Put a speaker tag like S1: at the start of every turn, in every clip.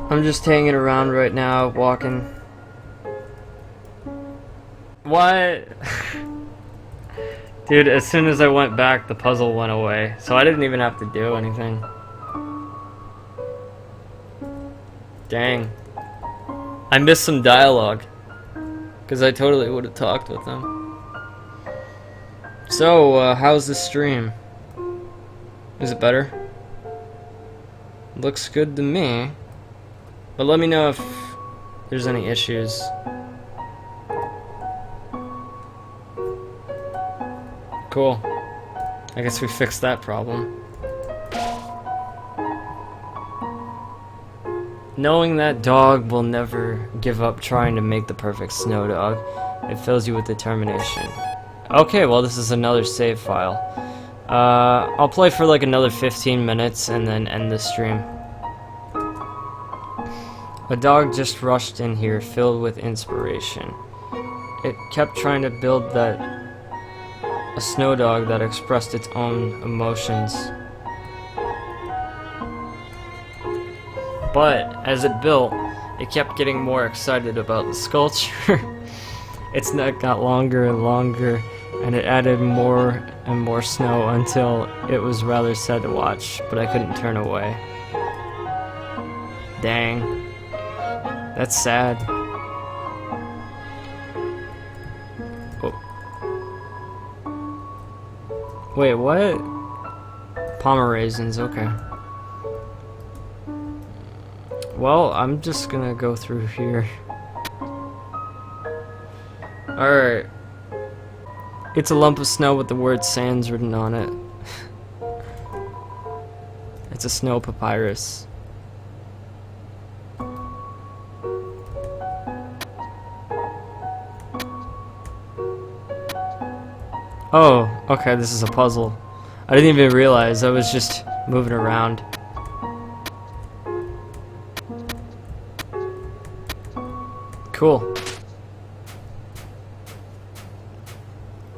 S1: I'm just hanging around right now, walking. What? Dude, as soon as I went back, the puzzle went away, so I didn't even have to do anything. Dang. I missed some dialogue, because I totally would have talked with them. So, how's the stream? Is it better? Looks good to me. But let me know if there's any issues. Cool. I guess we fixed that problem. Knowing that dog will never give up trying to make the perfect snow dog, it fills you with determination. Okay, well this is another save file. I'll play for like another 15 minutes and then end the stream. A dog just rushed in here, filled with inspiration. It kept trying to build a snow dog that expressed its own emotions. But as it built, it kept getting more excited about the sculpture. Its neck got longer and longer, and it added more and more snow until it was rather sad to watch, but I couldn't turn away. Dang. That's sad. Oh. Wait, what? Pomerazens, okay. Well, I'm just gonna go through here. Alright. It's a lump of snow with the word sands written on it. It's a snow papyrus. Oh, okay, this is a puzzle. I didn't even realize, I was just moving around. Cool.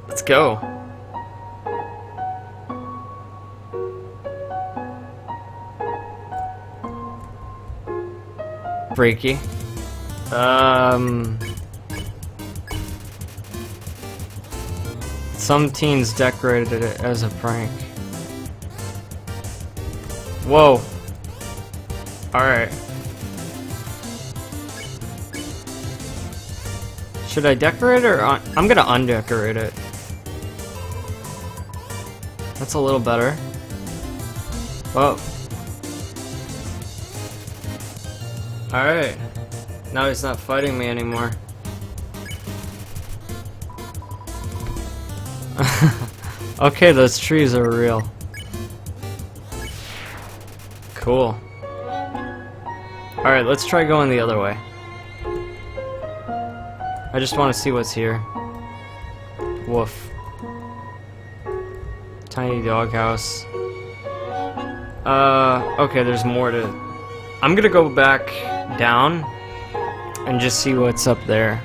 S1: Let's go. Freaky. Some teens decorated it as a prank. Whoa. Alright. Should I decorate it or I'm gonna undecorate it. That's a little better. Whoa. Alright. Now he's not fighting me anymore. Okay, those trees are real. Cool. Alright, let's try going the other way. I just want to see what's here. Woof. Tiny doghouse. Okay, there's more to... I'm gonna go back down and just see what's up there.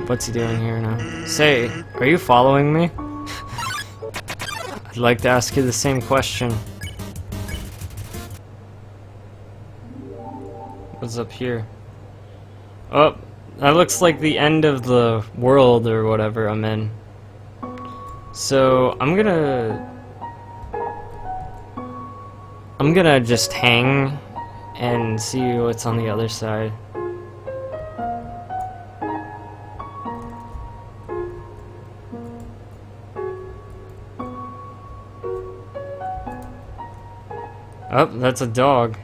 S1: What's he doing here now? Say, are you following me? I'd like to ask you the same question. What's up here? Oh, that looks like the end of the world or whatever I'm in. So, I'm gonna just hang and see what's on the other side. Oh, that's a dog.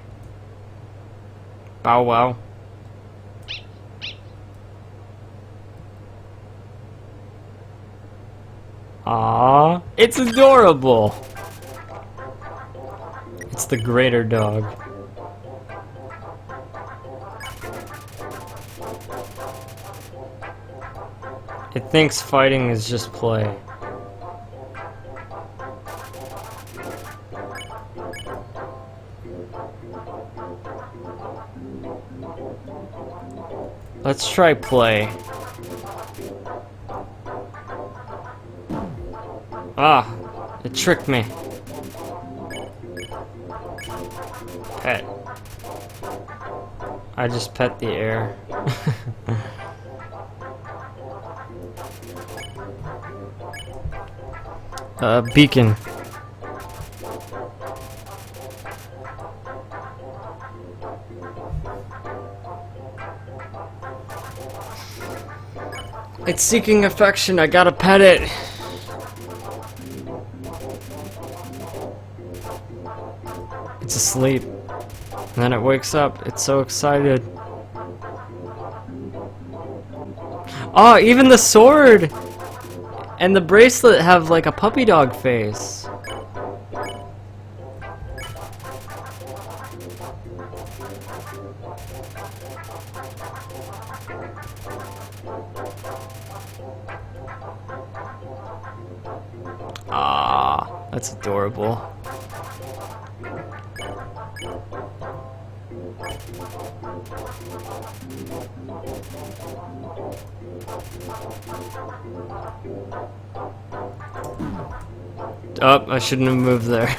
S1: Bow wow. Aww, it's adorable. It's the greater dog. It thinks fighting is just play. Let's try play. Ah, it tricked me. Pet. I just pet the air. Beacon. It's seeking affection, I gotta pet it. It's asleep. And then it wakes up, it's so excited. Oh, even the sword and the bracelet have like a puppy dog face. Ah, that's adorable. Oh, I shouldn't have moved there.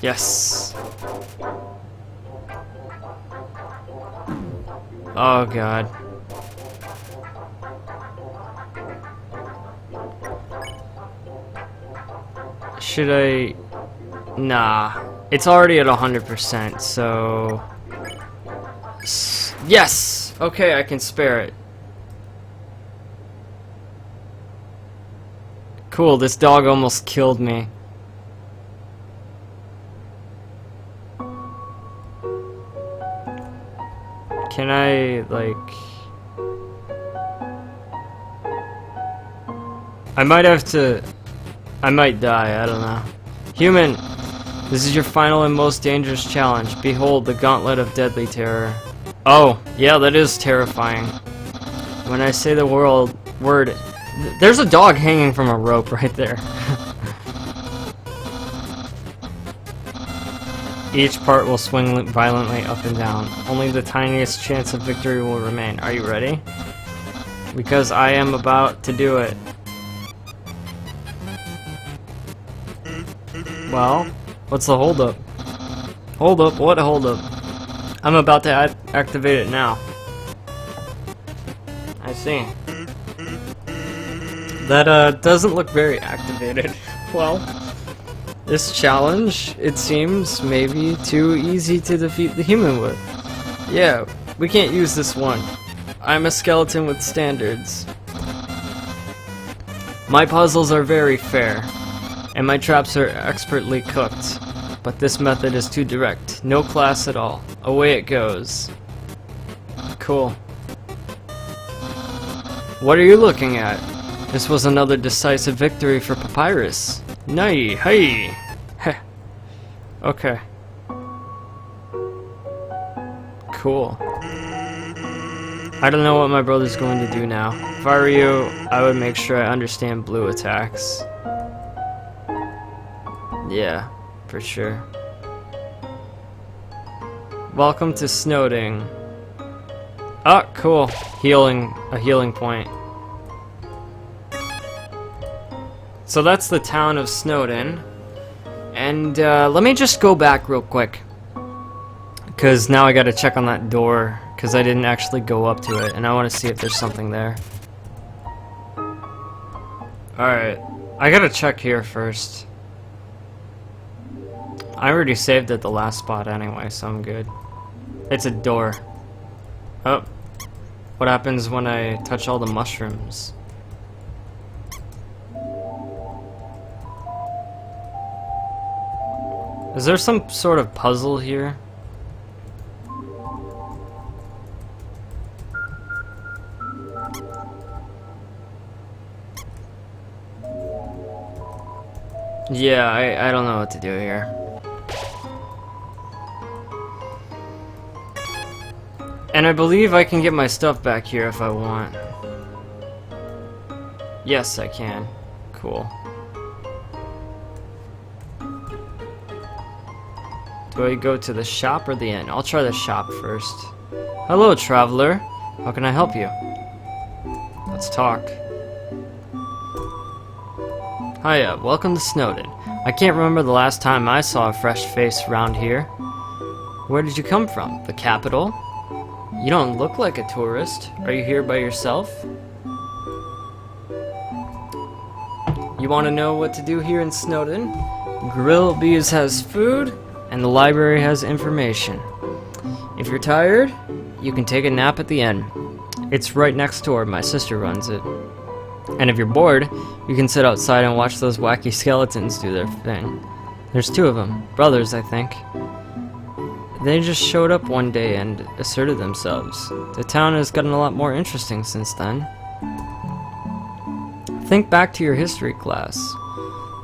S1: Yes. Oh god. Should I? Nah. It's already at 100%, so... Yes! Okay, I can spare it. Cool, this dog almost killed me. Can I, like... I might have to... I might die, I don't know. Human! This is your final and most dangerous challenge. Behold, the gauntlet of deadly terror. Oh, yeah, that is terrifying. When I say the word... There's a dog hanging from a rope right there. Each part will swing violently up and down. Only the tiniest chance of victory will remain. Are you ready? Because I am about to do it. Well, what's the holdup? Hold-up? What hold-up? I'm about to activate it now. I see. That doesn't look very activated. Well, this challenge, it seems, may be too easy to defeat the human with. Yeah, we can't use this one. I'm a skeleton with standards. My puzzles are very fair, and my traps are expertly cooked. But this method is too direct. No class at all. Away it goes. Cool. What are you looking at? This was another decisive victory for Papyrus. Nay, hey! Heh. Okay. Cool. I don't know what my brother's going to do now. If I were you, I would make sure I understand blue attacks. Yeah, for sure. Welcome to Snowding. Oh, cool. A healing point. So that's the town of Snowdon. And let me just go back real quick. Because now I gotta check on that door. Because I didn't actually go up to it. And I want to see if there's something there. Alright. I gotta check here first. I already saved at the last spot anyway, so I'm good. It's a door. Oh. What happens when I touch all the mushrooms? Is there some sort of puzzle here? Yeah, I don't know what to do here. And I believe I can get my stuff back here if I want. Yes, I can. Cool. Do I go to the shop or the inn? I'll try the shop first. Hello, traveler. How can I help you? Let's talk. Hiya, welcome to Snowden. I can't remember the last time I saw a fresh face around here. Where did you come from? The capital? You don't look like a tourist. Are you here by yourself? You want to know what to do here in Snowden? Grillbees has food, and the library has information. If you're tired, you can take a nap at the inn. It's right next door, my sister runs it. And if you're bored, you can sit outside and watch those wacky skeletons do their thing. There's 2 of them, brothers I think. They just showed up one day and asserted themselves. The town has gotten a lot more interesting since then. Think back to your history class.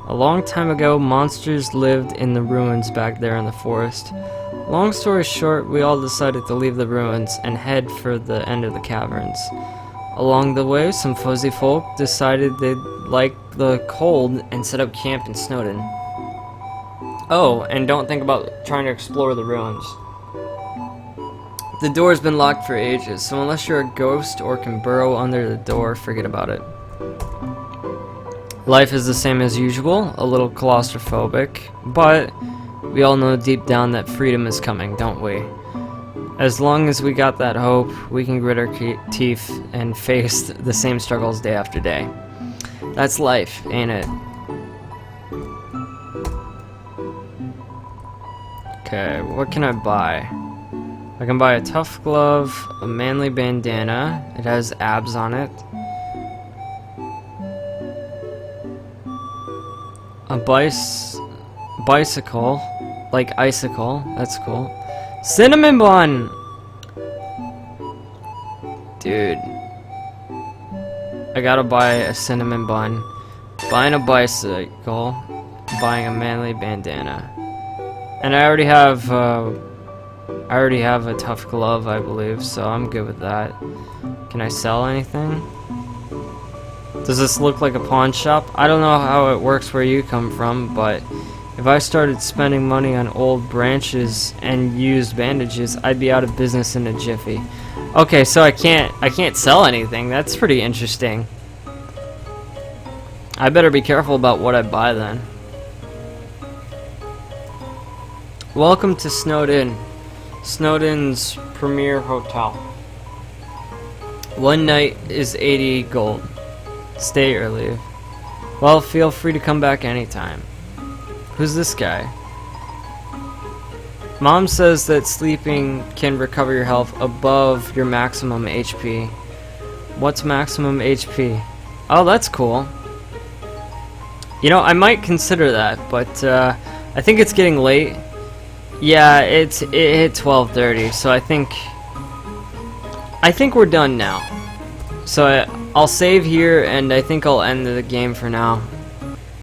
S1: A long time ago, monsters lived in the ruins back there in the forest. Long story short, we all decided to leave the ruins and head for the end of the caverns. Along the way, some fuzzy folk decided they'd like the cold and set up camp in Snowden. Oh, and don't think about trying to explore the ruins. The door's been locked for ages, so unless you're a ghost or can burrow under the door, forget about it. Life is the same as usual, a little claustrophobic, but we all know deep down that freedom is coming, don't we? As long as we got that hope, we can grit our teeth and face the same struggles day after day. That's life, ain't it? Okay, what can I buy? I can buy a tough glove, a manly bandana, it has abs on it. A bicycle, like icicle, that's cool. Cinnamon bun! Dude. I gotta buy a cinnamon bun, buying a bicycle, buying a manly bandana. And I already have a tough glove, I believe, so I'm good with that. Can I sell anything? Does this look like a pawn shop? I don't know how it works where you come from, but if I started spending money on old branches and used bandages, I'd be out of business in a jiffy. Okay, so I can't sell anything. That's pretty interesting. I better be careful about what I buy then. Welcome to Snowden, Snowden's premier hotel. 1 night is 80 gold. Stay early. Well, feel free to come back anytime. Who's this guy? Mom says that sleeping can recover your health above your maximum HP. What's maximum HP? Oh, that's cool. You know, I might consider that, but I think it's getting late. Yeah, it hit 12:30, so I think we're done now. So I'll save here, and I think I'll end the game for now.